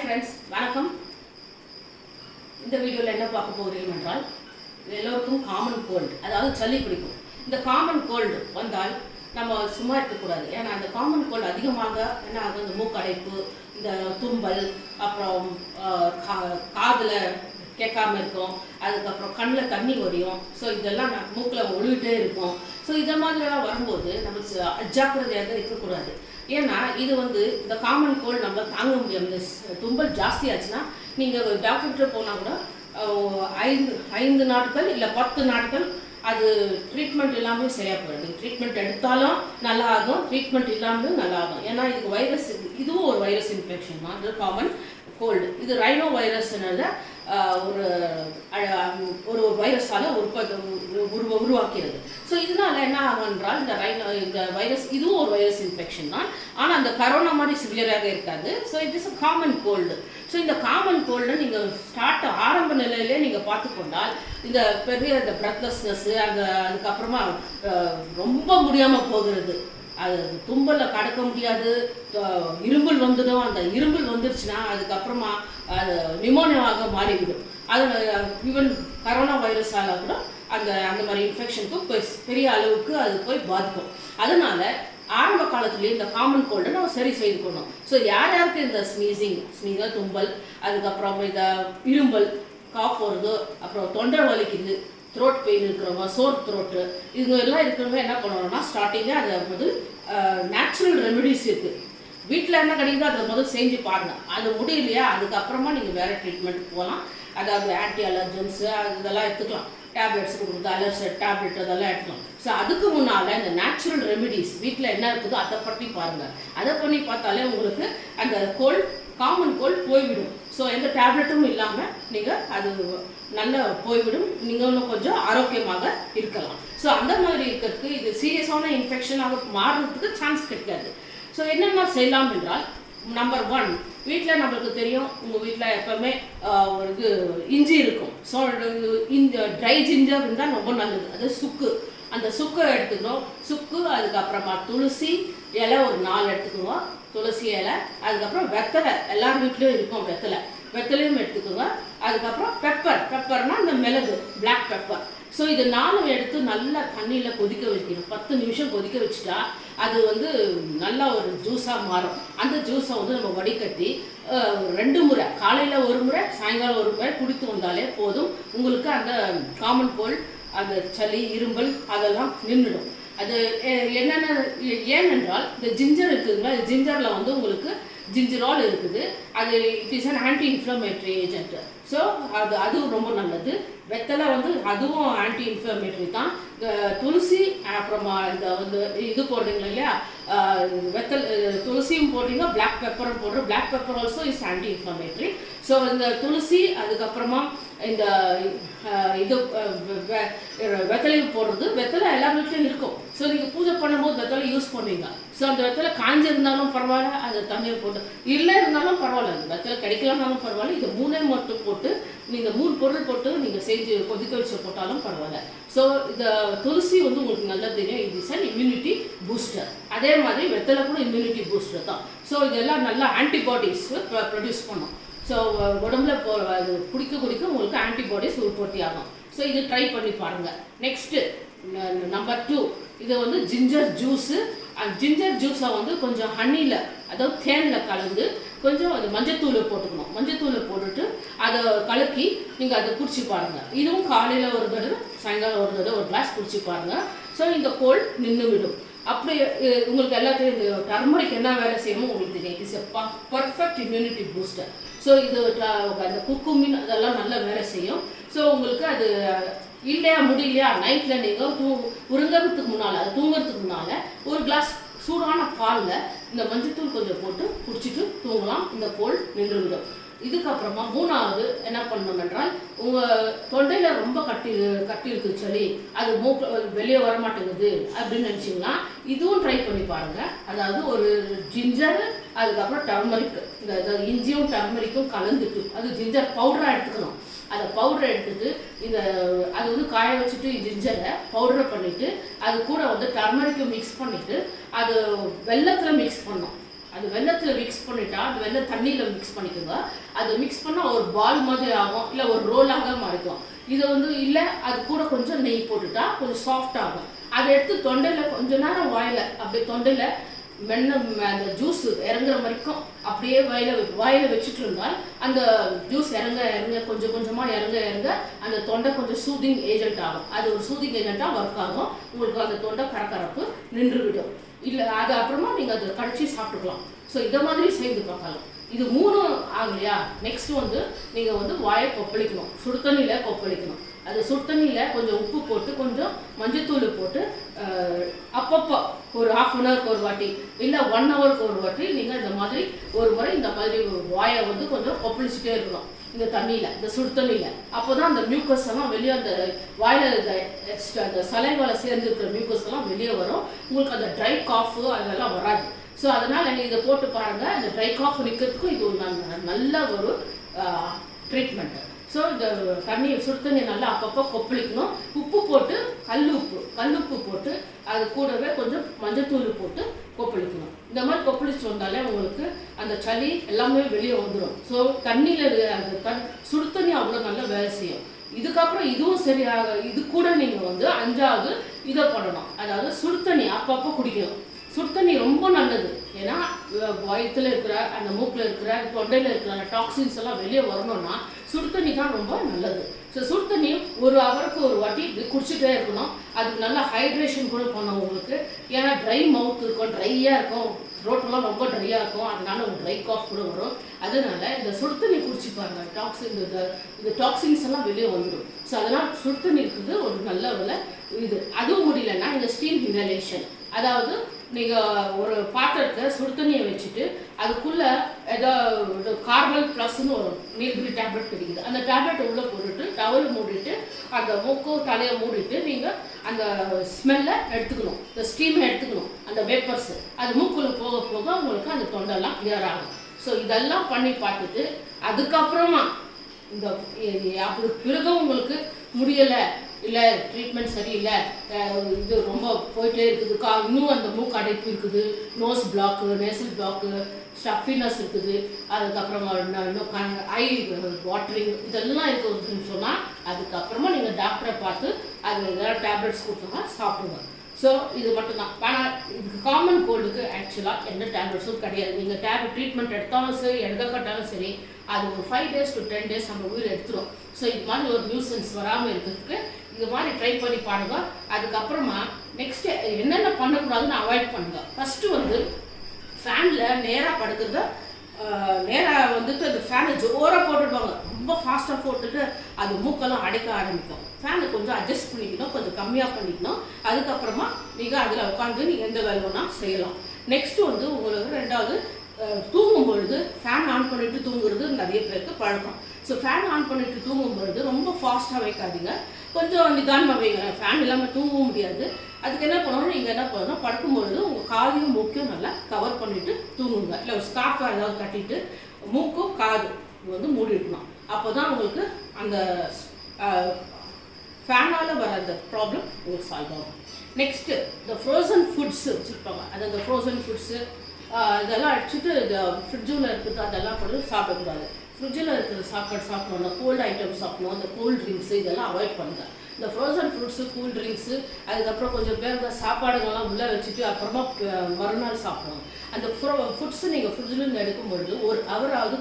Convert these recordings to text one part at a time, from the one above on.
Friends, வணக்கம். இந்த வீடியோவில் என்ன பார்க்க போகிறீர்கள் என்றால், எல்லோருக்கும் காமன் கோல்டு, அதாவது சளி பிடிக்கும். இந்த காமன் கோல்டு வந்தால் நம்ம சும்மா இருக்கக்கூடாது. ஏன்னா அந்த காமன் கோல்டு அதிகமாக என்ன ஆகும், இந்த மூக்கடைப்பு, இந்த தும்பல், அப்புறம் காதில் கேட்காம இருக்கும், அதுக்கப்புறம் கண்ணில் தண்ணி வடியும். ஸோ இதெல்லாம் மூக்கில் ஒழுகிட்டே இருக்கும். ஸோ இதை மாதிரிலாம் வரும்போது நம்ம அஜாக்கிரதையாக இருக்கக்கூடாது. ஏன்னா இது இந்த காமன் கோல்டு நம்ம தாங்க முடியாது. இந்த தும்பல் ஜாஸ்தியாச்சுன்னா நீங்கள் டாக்டர்கிட்ட போனால் கூட 5 நாட்கள் இல்லை 10 நாட்கள் அது ட்ரீட்மெண்ட் இல்லாமல் சரியாக போயிடும். ட்ரீட்மெண்ட் எடுத்தாலும் நல்லா ஆகும், ட்ரீட்மெண்ட் இல்லாமலும் நல்லா ஆகும். ஏன்னா இது வைரஸ், இதுவும் ஒரு வைரஸ் இன்ஃபெக்ஷன் தான். இது காமன் கோல்டு. இது ரைனோ வைரஸ்னால ஒரு வைரஸால் உருவாக்கிறது. ஸோ இதனால என்ன ஆகும் என்றால், இந்த வைரஸ் இதுவும் ஒரு வைரஸ் இன்ஃபெக்ஷன் தான். ஆனால் அந்த கரோனா மாதிரி சிவியராக இருக்காது. So it is a common cold. So இந்த காமன் கோல்டை நீங்கள் ஆரம்ப நிலையிலே நீங்கள் பார்த்துக்கொண்டால், இந்த பிரெத்லெஸ்னஸ், அதுக்கப்புறமா ரொம்ப முடியாமல் போகிறது, அது தும்பலில் கடக்க முடியாது, இரும்பல் வந்துடும். அந்த இரும்பல் வந்துருச்சுன்னா அதுக்கப்புறமா அது நிமோனியாவாக மாறிவிடும். அது ஈவன் கரோனா வைரஸால் கூட அந்த மாதிரி இன்ஃபெக்ஷனுக்கு பெரிய அளவுக்கு அது போய் பாதிக்கும். அதனால ஆரம்ப காலத்துலேயே இந்த காமன் கோல்டை நம்ம சரி செய்து கொள்ளணும். ஸோ யாருக்கு இந்த ஸ்னீஸாக தும்பல், அதுக்கப்புறம் இந்த இரும்பல், காஃப் வருது, அப்புறம் தொண்டை வலிக்குது, த்ரோட் பெயின் இருக்கிறவங்க, சோர் த்ரோட்டு, இது எல்லாம் இருக்கிறவங்க என்ன பண்ணணும்னா, ஸ்டார்டிங்காக அதை நேச்சுரல் ரெமெடிஸ் இருக்குது. வீட்டில் என்ன கிடைக்குதோ அதை முதல் செஞ்சு பாருங்கள். அது முடியலையா அதுக்கப்புறமா நீங்கள் வேறு ட்ரீட்மெண்ட் போகலாம். அதாவது ஆன்டி அலர்ஜன்ஸு இதெல்லாம் எடுத்துக்கலாம். டேப்லெட்ஸ் கொடுக்குறது, அலர்ஜன் டேப்லெட் அதெல்லாம் எடுத்துக்கலாம். ஸோ அதுக்கு முன்னால் இந்த நேச்சுரல் ரெமெடிஸ் வீட்டில் என்ன இருக்குதோ அதை பற்றி பாருங்கள். அதை பண்ணி பார்த்தாலே உங்களுக்கு அந்த காமன் கோல்டு போய்விடும். ஸோ எந்த டேப்லெட்டும் இல்லாமல் நீங்கள் அது நல்லா போய்விடும். நீங்கள் இன்னும் கொஞ்சம் ஆரோக்கியமாக இருக்கலாம். ஸோ அந்த மாதிரி இருக்கிறதுக்கு இது சீரியஸான இன்ஃபெக்ஷனாக மாறுறதுக்கு சான்ஸ் கிடைக்காது. ஸோ என்னென்ன செய்யலாம் என்றால், நம்பர் 1, வீட்டில் நம்மளுக்கு தெரியும், உங்கள் வீட்டில் எப்போவுமே ஒரு இஞ்சி இருக்கும். ஸோ இந்த ட்ரை ஜிஞ்சர் இருந்தால் ரொம்ப நல்லது. அது சுக்கு, அந்த சுக்கை எடுத்துக்கணும். சுக்கு, அதுக்கப்புறமா துளசி இலை ஒரு 4 எடுத்துக்கணும். துளசி இலை, அதுக்கப்புறம் வெத்தலை, எல்லார் வீட்லேயும் இருக்கும் வெத்தலையும் எடுத்துக்கோங்க. அதுக்கப்புறம் பெப்பர்னா இந்த மிளகு, பிளாக் பெப்பர். ஸோ இது 4 எடுத்து நல்லா தண்ணியில் கொதிக்க வைக்கணும். 10 நிமிஷம் கொதிக்க வச்சுட்டா அது நல்லா ஒரு ஜூஸாக மாறும். அந்த ஜூஸை நம்ம வடிகட்டி 2 முறை, காலையில் 1 முறை, சாயங்காலம் 1 முறை குடித்து வந்தாலே போதும். உங்களுக்கு அந்த காமன் கோல்டு, அந்த சளி, இரும்பல் அதெல்லாம் நின்றுடும். அது ஏனென்றால் இந்த ஜிஞ்சர் இருக்குதுங்களா, இந்த ஜிஞ்சரில் உங்களுக்கு ஜிஞ்சரால் இருக்குது. அது it is an anti inflammatory agent. So அது ரொம்ப நல்லது. வெத்தலை அதுவும் ஆன்டி இன்ஃப்ளமேட்டரி தான். துளசி, அப்புறமா இந்த இது போடுறீங்களா இல்லையா, துளசியும் போடுறீங்க, பிளாக் பெப்பரும் போடுறோம். Black pepper also is anti inflammatory. So இந்த துளசி, அதுக்கப்புறமா இந்த இது வெத்தலையும் போடுறது. வெத்தலை எல்லா வீட்லையும் இருக்கும். ஸோ நீங்கள் பூஜை பண்ணும்போது வெத்தலை யூஸ் பண்ணுவீங்க. ஸோ அந்த வெத்தலை காஞ்சிருந்தாலும் பரவாயில்ல, அந்த தண்ணியை போட்டு இல்லை இருந்தாலும் பரவாயில்ல, அந்த வெத்தலை கிடைக்கலனாலும் பரவாயில்ல. இந்த 3 மட்டும் போட்டு நீங்கள் 3 பொருள் போட்டு நீங்கள் செஞ்சு கொதிக்க வச்சு போட்டாலும் பரவாயில்ல. ஸோ இந்த துளசி உங்களுக்கு நல்லா தெரியும், இது இஸ் அன் இம்யூனிட்டி பூஸ்டர். அதே மாதிரி வெத்தலை கூட இம்யூனிட்டி பூஸ்டர் தான். ஸோ இதெல்லாம் நல்லா ஆன்டிபாடிஸ் ப்ரொடியூஸ் பண்ணும். ஸோ உடம்புல அது குடிக்க உங்களுக்கு ஆன்டிபாடிஸ் உற்பத்தி ஆகும். ஸோ இது ட்ரை பண்ணி பாருங்கள். நெக்ஸ்ட்டு நம்பர் 2, இது ஜிஞ்சர் ஜூஸு. ஜிஞ்சர் ஜூஸை கொஞ்சம் ஹனியில், அதாவது தேனில் கலந்து கொஞ்சம் அது மஞ்சத்தூளை போட்டுக்கணும். மஞ்சத்தூளை போட்டுட்டு அதை கலக்கி நீங்கள் அதை குடிச்சு பாருங்கள். இதுவும் காலையில் 1 தடவை, சாயங்காலம் 1 தடவை ஒரு கிளாஸ் குடிச்சு பாருங்கள். ஸோ இந்த கோல்டு நின்று விடும். அப்படி உங்களுக்கு எல்லாத்தையும் இந்த டர்மரிக் என்ன வேலை செய்யணும் உங்களுக்கு தெரியும். It's a perfect immunity booster. So இது அந்த குக்குமின் அதெல்லாம் நல்லா வேலை செய்யும். ஸோ உங்களுக்கு அது இல்லையா முடியலையா, நைட்டில் நீங்கள் உறங்கிறதுக்கு முன்னால், அது தூங்குறதுக்கு முன்னால் 1 கிளாஸ் சூடான பாலில் இந்த மஞ்சத்தூள் கொஞ்சம் போட்டு குடிச்சிட்டு தூங்கலாம். இந்த கோல்டு நின்று விடும். இதுக்கப்புறமா 3வது என்ன பண்ணணும் என்றால், உங்கள் தொண்டையில் ரொம்ப கட்டி இருக்குது சளி, அது வெளியே வரமாட்டேங்குது அப்படின்னு நினச்சிங்கன்னா இதுவும் ட்ரை பண்ணி பாருங்கள். அதாவது ஒரு ஜிஞ்சர், அதுக்கப்புறம் டர்மரிக், இந்த இஞ்சியும் டர்மரிக்கும் கலந்துட்டு அது ஜிஞ்சர் பவுடராக எடுத்துக்கணும். அதை பவுடரை எடுத்துட்டு அது காய வச்சுட்டு ஜிஞ்சரை பவுடரை பண்ணிவிட்டு அது கூட டர்மரிக்கும் மிக்ஸ் பண்ணிவிட்டு அது வெல்லத்தில் மிக்ஸ் பண்ணணும். அது வெள்ளத்தில் மிக்ஸ் பண்ணிட்டா அது வெள்ளம் தண்ணியில் மிக்ஸ் பண்ணிக்கோங்க. அது மிக்ஸ் பண்ணால் ஒரு பால் மாதிரி ஆகும், இல்லை ஒரு ரோலாக மாறிக்கும். இது வந்து இல்லை அது கூட கொஞ்சம் நெய் போட்டுட்டா கொஞ்சம் சாஃப்ட் ஆகும். அதை எடுத்து தொண்டையில் கொஞ்ச நேரம் வாயில் அப்படியே தொண்டையில் அந்த ஜூஸ் இறங்குற வரைக்கும் அப்படியே வாயில் வச்சுட்டு இருந்தால் அந்த ஜூஸ் இறங்க இறங்க கொஞ்சம் கொஞ்சமாக இறங்க இறங்க அந்த தொண்டை கொஞ்சம் சூதிங் ஏஜென்ட் ஆகும். அது ஒரு சூதிங் ஏஜென்ட்டாக ஒர்க் ஆகும். உங்களுக்கு அந்த தொண்டை கரக்கரப்பு நின்று விடும். இல்லை அது அப்புறமா நீங்கள் அதை கடிச்சு சாப்பிட்டுக்கலாம். ஸோ இதை மாதிரி செய்து பார்க்கலாம். இது 3 ஆகலையா, நெக்ஸ்ட் வந்து நீங்கள் வந்து வாயை கொப்பளிக்கணும். சுடு தண்ணியில் கொப்பளிக்கணும். அது சுடு தண்ணியில் கொஞ்சம் உப்பு போட்டு கொஞ்சம் மஞ்சத்தூள் போட்டு அப்பப்போ ஒரு 1/2 அன் ஹவருக்கு ஒரு வாட்டி இல்லை 1 ஹவருக்கு ஒரு வாட்டி நீங்கள் இந்த மாதிரி ஒரு முறை இந்த மாதிரி வாயை வந்து கொஞ்சம் கொப்பளிச்சுட்டே இருக்கணும் இந்த தண்ணியில், இந்த சுடு தண்ணியில். அப்போ தான் அந்த மியூக்கஸ் எல்லாம் வெளியே அந்த வாயில் எக்ஸ்ட்ரா அந்த சலைவால் சேர்ந்து இருக்கிற மியூக்கஸ் எல்லாம் வெளியே வரும். உங்களுக்கு அந்த ட்ரை காஃபு அதெல்லாம் வராது. ஸோ அதனால் நீங்கள் இதை போட்டு பாருங்கள். இந்த ட்ரை காஃப் நிற்கிறதுக்கும் இது ஒரு நல்ல ஒரு ட்ரீட்மெண்ட்டு. ஸோ இந்த சுடு தண்ணி நல்லா அப்பப்போ கொப்பளிக்கணும். உப்பு போட்டு கல்லுப்பு போட்டு அது கூடவே கொஞ்சம் மஞ்சத்தூள் போட்டு கொப்பளிக்கணும். இந்த மாதிரி கொப்பளிச்சு வந்தாலே உங்களுக்கு அந்த சளி எல்லாமே வெளியே வந்துடும். ஸோ தண்ணியில் அந்த சுடு தண்ணி அவ்வளோ நல்லா வேலை செய்யும். இதுக்கப்புறம் இதுவும் சரியாக இது கூட நீங்கள் வந்து 5வது இதை பண்ணணும். அதாவது சுடு தண்ணி அப்பப்போ குடிக்கணும். சுடு தண்ணி ரொம்ப நல்லது. ஏன்னா வயிற்றுல இருக்கிற அந்த மூக்கில் இருக்கிற தொண்டையில் இருக்கிற டாக்ஸின்ஸ் எல்லாம் வெளியே வரணும்னா சுடு தண்ணி தான் ரொம்ப நல்லது. ஸோ சுடு தண்ணி 1 ஹவருக்கு ஒரு வாட்டி குடிச்சிட்டே இருக்கணும். அதுக்கு நல்லா ஹைட்ரேஷன் கூட பண்ணும் உங்களுக்கு. ஏன்னா ட்ரை மவுத் இருக்கும், ட்ரையாக இருக்கும், த்ரோட்டெல்லாம் ரொம்ப ட்ரையாக இருக்கும். அதனால உங்களுக்கு ட்ரை காஃப் கூட வரும். அதனால இந்த சுடு தண்ணி குடிச்சு பாருங்க. இந்த டாக்ஸின்ஸ் எல்லாம் வெளியே வந்துடும். ஸோ அதனால் சுடு தண்ணி இருக்குது ஒரு நல்ல விலை இது. அதுவும் முடியலன்னா இந்த ஸ்டீம் இன்ஹலேஷன், அதாவது நீங்கள் ஒரு பாத்திரத்தை சுடு தண்ணியை வச்சுட்டு அதுக்குள்ளே ஏதோ கார்பல் ப்ளஸ்ன்னு ஒரு நீர்கிரி டேப்லெட் கிடைக்குது. அந்த டேப்லெட்டை உள்ளே போட்டுட்டு டவல் மூடிட்டு அந்த மூக்கு தலையை மூடிட்டு நீங்கள் அந்த ஸ்மெல்லை எடுத்துக்கணும், இந்த ஸ்டீமை எடுத்துக்கணும், அந்த வேப்பர்ஸ் அது மூக்குள்ளே போக போக உங்களுக்கு அந்த தொண்டெல்லாம் கிளியர் ஆகும். ஸோ இதெல்லாம் பண்ணி பார்த்துட்டு அதுக்கப்புறமா இந்த அப்படி பிறகு உங்களுக்கு முடியலை, இல்லை ட்ரீட்மெண்ட் சரியில்லை, இது ரொம்ப போயிட்டே இருக்குது, இன்னும் அந்த மூக்கு அடைப்பு இருக்குது, நோஸ் பிளாக்கு, நேசல் பிளாக்கு, ஸ்டஃபினஸ் இருக்குது, அதுக்கப்புறமா இன்னும் ஐ வாட்டரிங் இதெல்லாம் இருக்குதுன்னு சொன்னால் அதுக்கப்புறமா நீங்கள் டாக்டரை பார்த்து அது எதாவது டேப்லெட்ஸ் கொடுத்தோம்னா சாப்பிடுங்க. ஸோ இது மட்டும்தான். ஆனால் இதுக்கு காமன் கோல்டுக்கு ஆக்சுவலாக எந்த டேப்லெட்ஸும் கிடையாது. நீங்கள் ட்ரீட்மெண்ட் எடுத்தாலும் சரி எடுக்காட்டாலும் சரி அது ஒரு 5 days to 10 days நம்ம உயிர் எடுத்துரும். ஸோ இது மாதிரி ஒரு நியூசன்ஸ் வராமல் இருக்கிறதுக்கு இது மாதிரி ட்ரை பண்ணி பாருங்க. அதுக்கப்புறமா நெக்ஸ்ட் என்னென்ன பண்ணக்கூடாதுன்னு அவாய்ட் பண்ணுங்க. ஃபஸ்ட்டு வந்து ஃபேனில் நேராக படுக்கிறத நேராக வந்துட்டு அந்த ஃபேனை ஜோராக போட்டுடுவாங்க. ரொம்ப ஃபாஸ்ட்டாக போட்டுட்டு அது மூக்கெல்லாம் அடைக்க ஆரம்பிக்கும். ஃபேனை கொஞ்சம் அட்ஜஸ்ட் பண்ணிக்கணும், கொஞ்சம் கம்மியாக பண்ணிக்கணும். அதுக்கப்புறமா நீங்கள் அதில் உட்காந்து நீங்கள் எந்த வேலை வேணால் செய்யலாம். நெக்ஸ்ட்டு வந்து உங்களுக்கு 2வது தூங்கும் பொழுது ஃபேன் ஆன் பண்ணிவிட்டு தூங்குறது நிறைய பேருக்கு பழக்கம். ஸோ ஃபேன் ஆன் பண்ணிவிட்டு தூங்கும் பொழுது ரொம்ப ஃபாஸ்ட்டாக வைக்காதீங்க, கொஞ்சம் நிதானமாக வைங்க. ஃபேன் இல்லாமல் தூங்கவும் முடியாது. அதுக்கு என்ன பண்ணணும், நீங்கள் என்ன பண்ணணும், படுக்கும்பொழுது உங்கள் காதையும் மூக்கையும் நல்லா கவர் பண்ணிவிட்டு தூங்குங்க. இல்லை ஒரு ஸ்கார்ஃப் ஏதாவது கட்டிட்டு மூக்கும் காது வந்து மூடிடணும். அப்போ தான் உங்களுக்கு அந்த ஃபேனால் வர அந்த ப்ராப்ளம் உங்களுக்கு சால்வ் ஆகும். நெக்ஸ்ட்டு இந்த ஃப்ரோசன் ஃபுட்ஸு வச்சுருப்பாங்க. அது அந்த ஃப்ரோசன் ஃபுட்ஸு இதெல்லாம் அடிச்சுட்டு இந்த ஃப்ரிட்ஜில் இருக்குது அதெல்லாம் கூட சாப்பிடக்கூடாது. ஃப்ரிட்ஜில் இருக்கிற சாப்பாடு சாப்பிடணும், அந்த கோல்டு ஐட்டம் சாப்பிடணும், அந்த கூல் ட்ரிங்க்ஸு இதெல்லாம் அவாய்ட் பண்ணுங்கள். இந்த ஃப்ரோசன் ஃப்ரூட்ஸு, கூல் ட்ரிங்க்ஸு, அதுக்கப்புறம் கொஞ்சம் பேர் இந்த சாப்பாடுங்கள்லாம் உள்ளே வச்சுட்டு அப்புறமா மறுநாள் சாப்பிடணும். அந்த ஃபுட்ஸு நீங்கள் ஃப்ரிட்ஜிலேருந்து எடுக்கும்பொழுது 1 ஹவராவது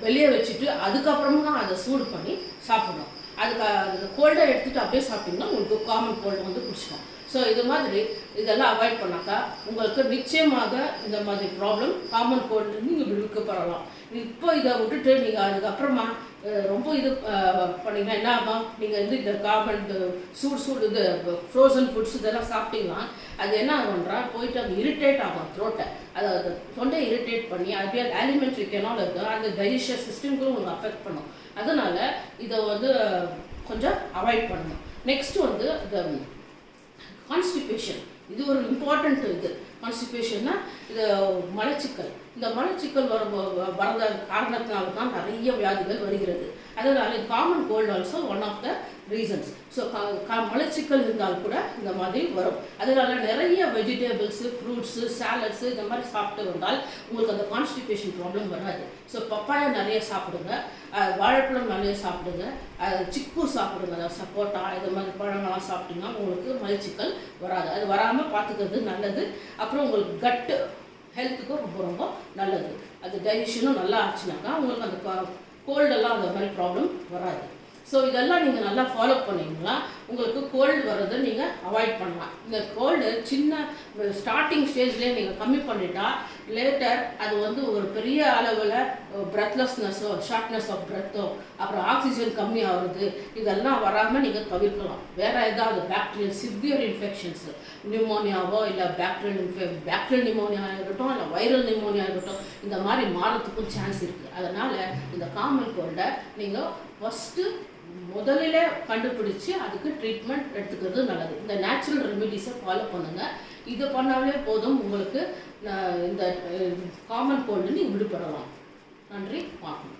வெளியே வச்சுட்டு அதுக்கப்புறமா தான் அதை சூடு பண்ணி சாப்பிடணும். அதுக்கு அந்த கோல்டை எடுத்துகிட்டு அப்படியே சாப்பிட்டிங்கன்னா உங்களுக்கு காமன் கோல்டு வந்து பிடிச்சிக்கும். ஸோ இது மாதிரி இதெல்லாம் அவாய்ட் பண்ணாக்கா உங்களுக்கு நிச்சயமாக இந்த மாதிரி ப்ராப்ளம் காமன் கோல்டு நீங்கள் விடுவிக்கப்படலாம். இப்போ இதை விட்டுட்டு நீங்கள் அதுக்கப்புறமா ரொம்ப இது பண்ணிங்கன்னா என்ன ஆகும், நீங்கள் வந்து இந்த காமன் சூடு இது ஃப்ரோசன் ஃபுட்ஸ் இதெல்லாம் சாப்பிட்டீங்கன்னா அது என்ன ஆகுன்றா போயிட்டு அது இரிட்டேட் ஆகும் த்ரோட்டை, அதாவது தொண்டை இரிட்டேட் பண்ணி அப்படியே ஆலிமெண்ட்ரி கெனால் இருக்குது அந்த டைஜஷன் சிஸ்டம்க்கு உங்களுக்கு அஃபெக்ட் பண்ணும். அதனால் இதை வந்து கொஞ்சம் அவாய்ட் பண்ணணும். நெக்ஸ்ட் வந்து இந்த கான்ஸ்டிபேஷன், இது ஒரு இம்பார்ட்டண்ட் இது. கான்ஸ்டிபேஷன்னா இது மலச்சிக்கல். இந்த மலச்சிக்கல் வரத காரணத்தினால தான் நிறைய வியாதிகள் வருகிறது. அதனால் இது common cold also one of the reasons. So மலச்சிக்கல் இருந்தால் கூட இந்த மாதிரி வரும். அதனால நிறைய வெஜிடபிள்ஸு, ஃப்ரூட்ஸு, சாலட்ஸு இந்த மாதிரி சாப்பிட்டு வந்தால் உங்களுக்கு அந்த கான்ஸ்டிபேஷன் ப்ராப்ளம் வராது. ஸோ பப்பாயா நிறைய சாப்பிடுங்க, வாழைப்பழம் நிறைய சாப்பிடுங்க, சிக்கு சாப்பிடுங்க, அதாவது சப்போட்டா இது மாதிரி பழங்கள்லாம் சாப்பிட்டீங்கன்னா உங்களுக்கு மலச்சிக்கல் வராது. அது வராமல் பார்த்துக்கிறது நல்லது. அப்புறம் உங்களுக்கு கட்டு ஹெல்த்துக்கும் ரொம்ப ரொம்ப நல்லது. அது டைஜஷனும் நல்லா ஆச்சுனாக்கா உங்களுக்கு அந்த கோல்டெல்லாம் அந்த மாதிரி ப்ராப்ளம் வராது. ஸோ இதெல்லாம் நீங்கள் நல்லா ஃபாலோ பண்ணிங்கன்னா உங்களுக்கு கோல்டு வர்றதை நீங்கள் அவாய்ட் பண்ணலாம். இந்த கோல்டு சின்ன ஸ்டார்டிங் ஸ்டேஜ்லேயே நீங்கள் கம்மி பண்ணிட்டா லேட்டர் அது வந்து ஒரு பெரிய அளவில் பிரெத்லெஸ்னஸோ, ஷார்ட்னஸ் ஆஃப் பிரெத்தோ, அப்புறம் ஆக்சிஜன் கம்மி ஆகுறது, இதெல்லாம் வராமல் நீங்கள் தவிர்க்கலாம். வேறு ஏதாவது பாக்டீரியல் சிவியர் இன்ஃபெக்ஷன்ஸு, நிமோனியாவோ இல்லை பாக்டீரியல் நிமோனியா இருக்கட்டும், இல்லை வைரல் நிமோனியா இருக்கட்டும், இந்த மாதிரி மாறத்துக்கும் சான்ஸ் இருக்குது. அதனால் இந்த காமன் கோல்டை நீங்கள் ஃபஸ்ட்டு முதலில் கண்டுபிடிச்சி அதுக்கு ட்ரீட்மெண்ட் எடுத்துக்கிறது நல்லது. இந்த நேச்சுரல் ரெமிடிஸை ஃபாலோ பண்ணுங்கள். இதை பண்ணாலே போதும், உங்களுக்கு இந்த காமன் கோல்டு நீங்கள் விடுபடலாம். நன்றி, வணக்கம்.